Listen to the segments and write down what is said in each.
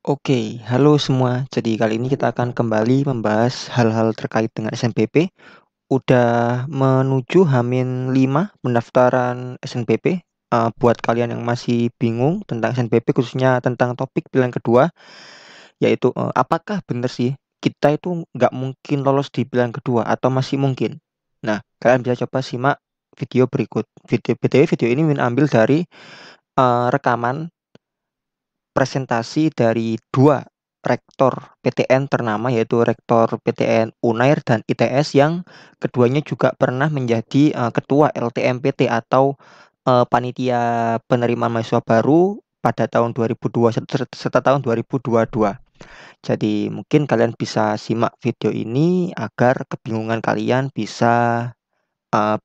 Oke, halo semua. Jadi kali ini kita akan kembali membahas hal-hal terkait dengan SNBP. Udah menuju H-5 pendaftaran SNBP. Buat kalian yang masih bingung tentang SNBP, khususnya tentang topik pilihan kedua, yaitu apakah benar sih kita itu nggak mungkin lolos di pilihan kedua atau masih mungkin? Nah, kalian bisa coba simak video berikut. Video ini Min ambil dari rekaman presentasi dari dua rektor PTN ternama, yaitu rektor PTN Unair dan ITS, yang keduanya juga pernah menjadi ketua LTMPT atau panitia penerimaan mahasiswa baru pada tahun 2021 serta tahun 2022. Jadi mungkin kalian bisa simak video ini agar kebingungan kalian bisa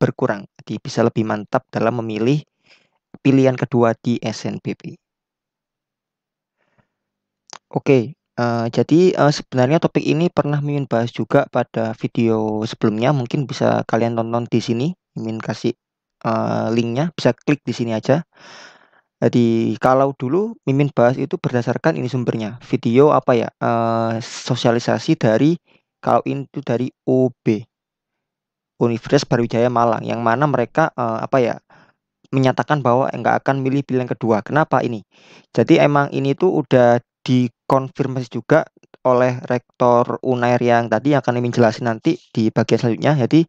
berkurang. Jadi bisa lebih mantap dalam memilih pilihan kedua di SNBP. Oke, jadi sebenarnya topik ini pernah Mimin bahas juga pada video sebelumnya. Mungkin bisa kalian tonton di sini. Mimin kasih linknya, bisa klik di sini aja. Jadi kalau dulu Mimin bahas itu berdasarkan ini sumbernya, video apa ya? Sosialisasi dari kalau itu dari UB, Universitas Brawijaya Malang, yang mana mereka apa ya? Menyatakan bahwa nggak akan milih pilihan kedua. Kenapa ini? Jadi emang ini tuh udah dikonfirmasi juga oleh rektor Unair yang tadi yang akan Mimin jelasin nanti di bagian selanjutnya. Jadi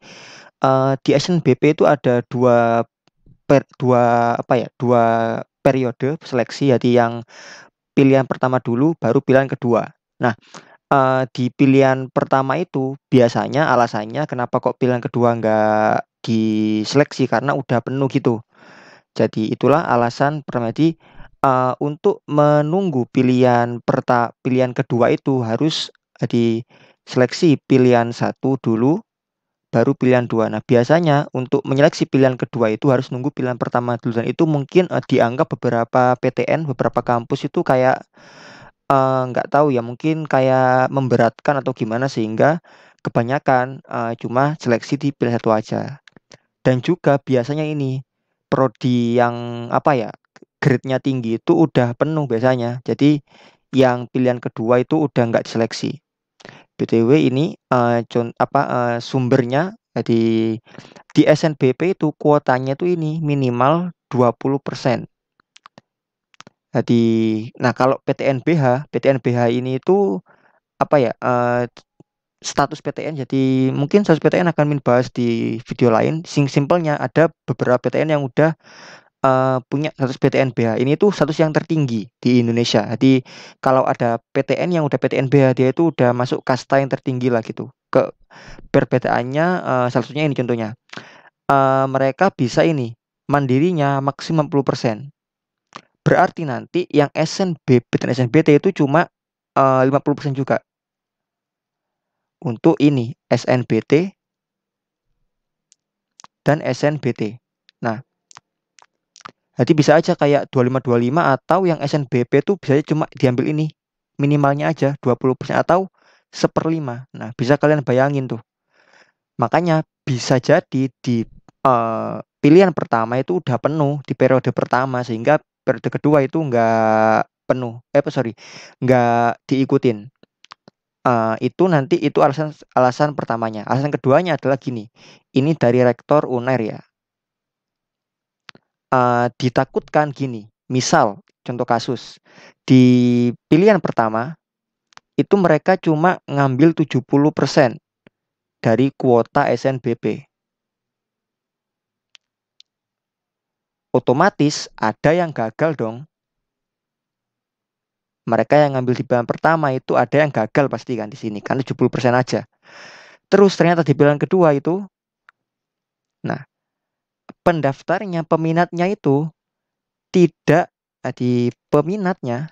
di SNBP itu ada dua periode seleksi. Jadi yang pilihan pertama dulu, baru pilihan kedua. Nah, di pilihan pertama itu biasanya alasannya kenapa kok pilihan kedua nggak diseleksi karena udah penuh gitu. Jadi itulah alasan pertama. Jadi untuk menunggu pilihan kedua itu harus diseleksi pilihan satu dulu, baru pilihan dua. Nah, biasanya untuk menyeleksi pilihan kedua itu harus nunggu pilihan pertama dulu, dan itu mungkin dianggap beberapa PTN, beberapa kampus itu kayak nggak tahu ya, mungkin kayak memberatkan atau gimana, sehingga kebanyakan cuma seleksi di pilihan satu aja. Dan juga biasanya ini prodi yang apa ya, grade-nya tinggi itu udah penuh biasanya. Jadi yang pilihan kedua itu udah nggak diseleksi. BTW ini sumbernya. Jadi di SNBP itu kuotanya itu ini minimal 20%. Jadi nah, kalau PTNBH ini itu apa ya, status PTN. Jadi mungkin status PTN akan Min bahas di video lain. Simpelnya ada beberapa PTN yang udah punya status PTN-BH. Ini tuh status yang tertinggi di Indonesia. Jadi kalau ada PTN yang udah PTN-BH, dia itu udah masuk kasta yang tertinggi lah gitu. Perbedaannya salah satunya ini contohnya. Mereka bisa ini mandirinya maksimum 60%. Berarti nanti yang SNBP dan SNBT itu cuma 50% juga. Untuk ini SNBT dan SNBT. Nah, jadi bisa aja kayak 25-25, atau yang SNBP tuh bisa cuma diambil ini minimalnya aja 20% atau 1/5. Nah, bisa kalian bayangin tuh. Makanya bisa jadi di pilihan pertama itu udah penuh di periode pertama, sehingga periode kedua itu nggak penuh. Sorry, nggak diikutin. Itu nanti itu alasan alasan pertamanya. Alasan keduanya adalah gini. Ini dari rektor Unair ya. Ditakutkan gini. Misal contoh kasus di pilihan pertama itu mereka cuma ngambil 70% dari kuota SNBP. Otomatis ada yang gagal dong. Mereka yang ngambil di pilihan pertama itu ada yang gagal pasti kan di sini, kan 70% aja. Terus ternyata di pilihan kedua itu, nah, pendaftarnya, peminatnya itu tidak di peminatnya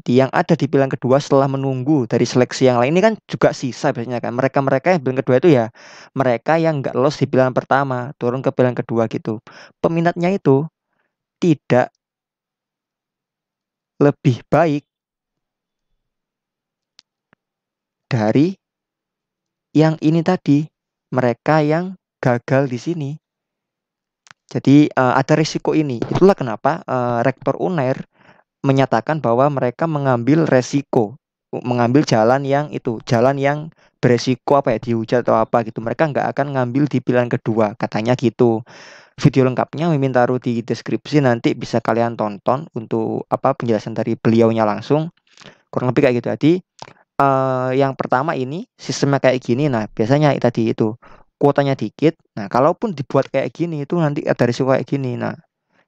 yang ada di pilihan kedua setelah menunggu dari seleksi yang lain ini kan juga sisa biasanya kan. Mereka-mereka yang pilihan kedua itu ya mereka yang nggak lolos di pilihan pertama turun ke pilihan kedua gitu. Peminatnya itu tidak lebih baik dari yang ini tadi, mereka yang gagal di sini. Jadi ada risiko ini. Itulah kenapa Rektor Unair menyatakan bahwa mereka mengambil resiko, mengambil jalan yang beresiko apa ya, dihujat atau apa gitu. Mereka nggak akan ngambil di pilihan kedua, katanya gitu. Video lengkapnya Mimin taruh di deskripsi, nanti bisa kalian tonton untuk apa penjelasan dari beliaunya langsung. Kurang lebih kayak gitu. Jadi yang pertama ini sistemnya kayak gini. Nah, biasanya tadi itu kuotanya dikit. Nah, kalaupun dibuat kayak gini itu nanti ada risiko kayak gini. Nah,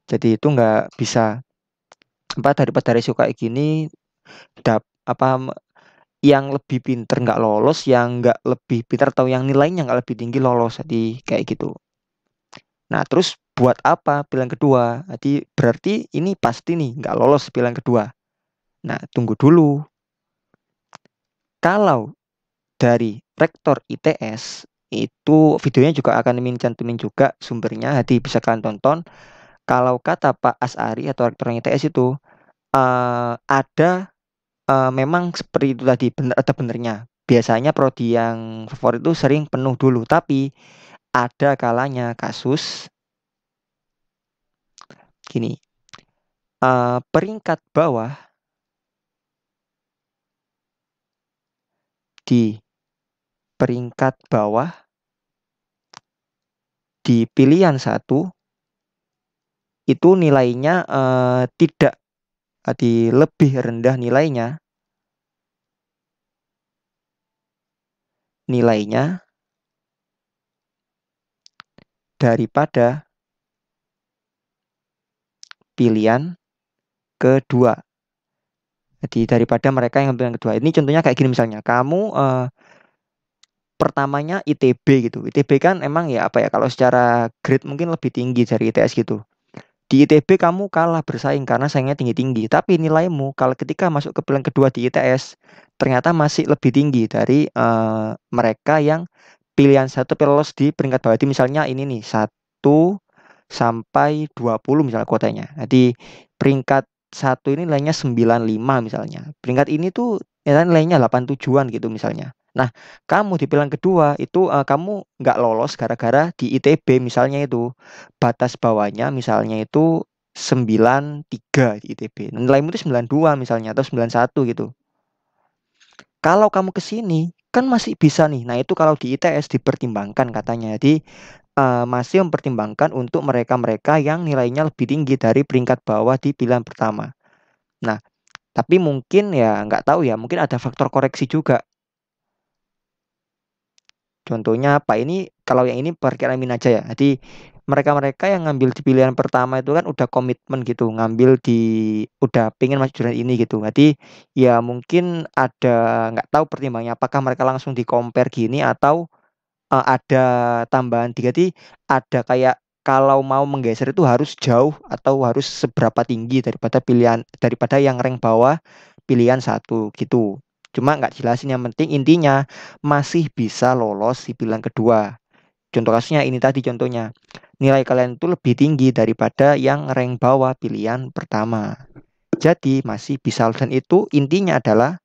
jadi itu nggak bisa apa, daripada risiko kayak gini yang lebih pinter nggak lolos, yang nggak lebih pinter atau yang nilainya nggak lebih tinggi lolos. Jadi kayak gitu. Nah, terus buat apa pilihan kedua? Jadi berarti ini pasti nih nggak lolos pilihan kedua. Nah, tunggu dulu. Kalau dari rektor ITS itu videonya juga akan Mimin cantumin juga sumbernya, jadi bisa kalian tonton. Kalau kata Pak Asari atau rektor ITS itu ada memang seperti itu tadi, benar ada benernya. Biasanya prodi yang favorit itu sering penuh dulu, tapi ada kalanya kasus gini, peringkat bawah di peringkat bawah di pilihan satu itu nilainya tidak, di lebih rendah nilainya daripada pilihan kedua. Jadi daripada mereka yang ambil yang kedua. Ini contohnya kayak gini, misalnya kamu pertamanya ITB gitu. ITB kan emang ya apa ya, kalau secara grade mungkin lebih tinggi dari ITS gitu. Di ITB kamu kalah bersaing karena saingnya tinggi-tinggi. Tapi nilaimu kalau ketika masuk ke pilihan kedua di ITS ternyata masih lebih tinggi dari mereka yang pilihan satu lolos di peringkat bawah. Jadi misalnya ini nih 1 sampai 20 misalnya kuotanya. Jadi peringkat satu ini nilainya 95 misalnya. Peringkat ini tuh nilainya 87-an gitu misalnya. Nah, kamu di pilihan kedua itu kamu nggak lolos gara-gara di ITB misalnya itu batas bawahnya misalnya itu 93 di ITB. Nilaimu itu 92 misalnya atau 91 gitu. Kalau kamu ke sini kan masih bisa nih. Nah, itu kalau di ITS dipertimbangkan katanya. Jadi masih mempertimbangkan untuk mereka-mereka yang nilainya lebih tinggi dari peringkat bawah di pilihan pertama. Nah, tapi mungkin ya nggak tahu ya, mungkin ada faktor koreksi juga. Contohnya apa ini? Kalau yang ini perkiraan Min aja ya. Jadi mereka-mereka yang ngambil di pilihan pertama itu kan udah komitmen gitu, ngambil di udah pengen masuk jurusan ini gitu. Jadi ya mungkin ada, nggak tahu pertimbangannya, apakah mereka langsung di compare gini atau ada tambahan tiga. Jadi ada kayak kalau mau menggeser itu harus jauh atau harus seberapa tinggi daripada pilihan, daripada yang rank bawah pilihan satu gitu. Cuma nggak jelasin, yang penting intinya masih bisa lolos di pilihan kedua. Contoh kasusnya ini tadi contohnya. Nilai kalian itu lebih tinggi daripada yang rank bawah pilihan pertama. Jadi masih bisa, dan itu intinya adalah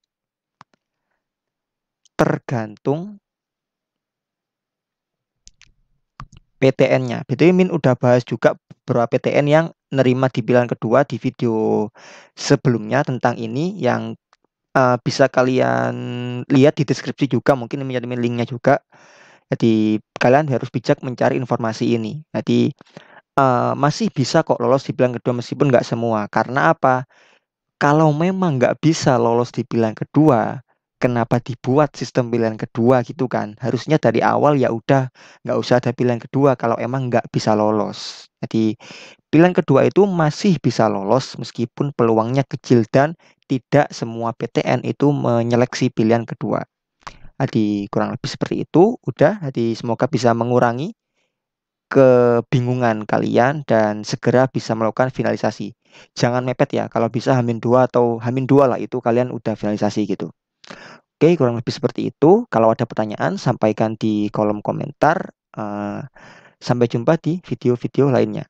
tergantung PTN-nya. BTW Min udah bahas juga beberapa PTN yang nerima di pilihan kedua di video sebelumnya tentang ini, yang bisa kalian lihat di deskripsi juga, mungkin menjadi linknya juga. Jadi kalian harus bijak mencari informasi ini. Jadi masih bisa kok lolos di pilihan kedua meskipun nggak semua. Karena apa? Kalau memang nggak bisa lolos di pilihan kedua, kenapa dibuat sistem pilihan kedua gitu kan? Harusnya dari awal ya udah nggak usah ada pilihan kedua kalau emang nggak bisa lolos. Jadi pilihan kedua itu masih bisa lolos meskipun peluangnya kecil, dan tidak semua PTN itu menyeleksi pilihan kedua. Jadi kurang lebih seperti itu. Udah, jadi semoga bisa mengurangi kebingungan kalian dan segera bisa melakukan finalisasi. Jangan mepet ya, kalau bisa Hamin 2 atau Hamin 2 lah itu kalian udah finalisasi gitu. Oke, kurang lebih seperti itu. Kalau ada pertanyaan, sampaikan di kolom komentar. Sampai jumpa di video-video lainnya.